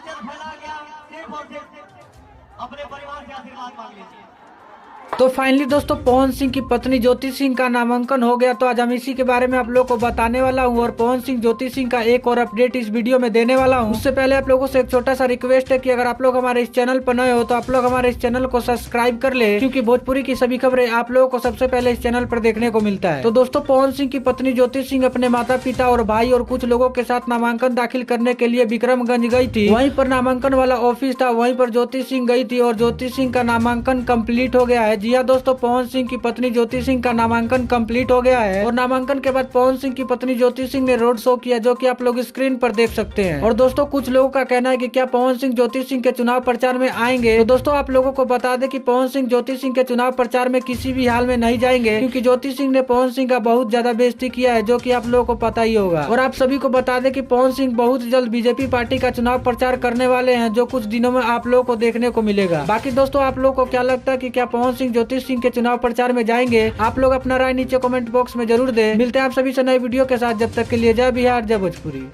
आंचल फैला गया, सिर्फ और सिर्फ अपने परिवार से आशीर्वाद मांग लीजिए। तो फाइनली दोस्तों पवन सिंह की पत्नी ज्योति सिंह का नामांकन हो गया। तो आज हम इसी के बारे में आप लोगों को बताने वाला हूं और पवन सिंह ज्योति सिंह का एक और अपडेट इस वीडियो में देने वाला हूं। उससे पहले आप लोगों से एक छोटा सा रिक्वेस्ट है कि अगर आप लोग हमारे इस चैनल पर नए हो तो आप लोग हमारे इस चैनल को सब्सक्राइब कर ले, क्योंकि भोजपुरी की सभी खबरें आप लोगों को सबसे पहले इस चैनल पर देखने को मिलता है। तो दोस्तों पवन सिंह की पत्नी ज्योति सिंह अपने माता पिता और भाई और कुछ लोगों के साथ नामांकन दाखिल करने के लिए विक्रमगंज गई थी। वहीं पर नामांकन वाला ऑफिस था, वहीं पर ज्योति सिंह गई थी और ज्योति सिंह का नामांकन कंप्लीट हो गया है। जी हाँ दोस्तों, पवन सिंह की पत्नी ज्योति सिंह का नामांकन कंप्लीट हो गया है और नामांकन के बाद पवन सिंह की पत्नी ज्योति सिंह ने रोड शो किया, जो कि आप लोग स्क्रीन पर देख सकते हैं। और दोस्तों कुछ लोगों का कहना है कि क्या पवन सिंह ज्योति सिंह के चुनाव प्रचार में आएंगे। तो दोस्तों आप लोगों को बता दें कि पवन सिंह ज्योति सिंह के चुनाव प्रचार में किसी भी हाल में नहीं जाएंगे, क्योंकि ज्योति सिंह ने पवन सिंह का बहुत ज्यादा बेइज्जती किया है, जो कि आप लोगों को पता ही होगा। और आप सभी को बता दें कि पवन सिंह बहुत जल्द बीजेपी पार्टी का चुनाव प्रचार करने वाले हैं, जो कुछ दिनों में आप लोगों को देखने को मिलेगा। बाकी दोस्तों आप लोगों को क्या लगता है कि क्या पवन सिंह ज्योति सिंह के चुनाव प्रचार में जाएंगे? आप लोग अपना राय नीचे कमेंट बॉक्स में जरूर दें। मिलते हैं आप सभी से नए वीडियो के साथ, जब तक के लिए जय बिहार जय भोजपुरी।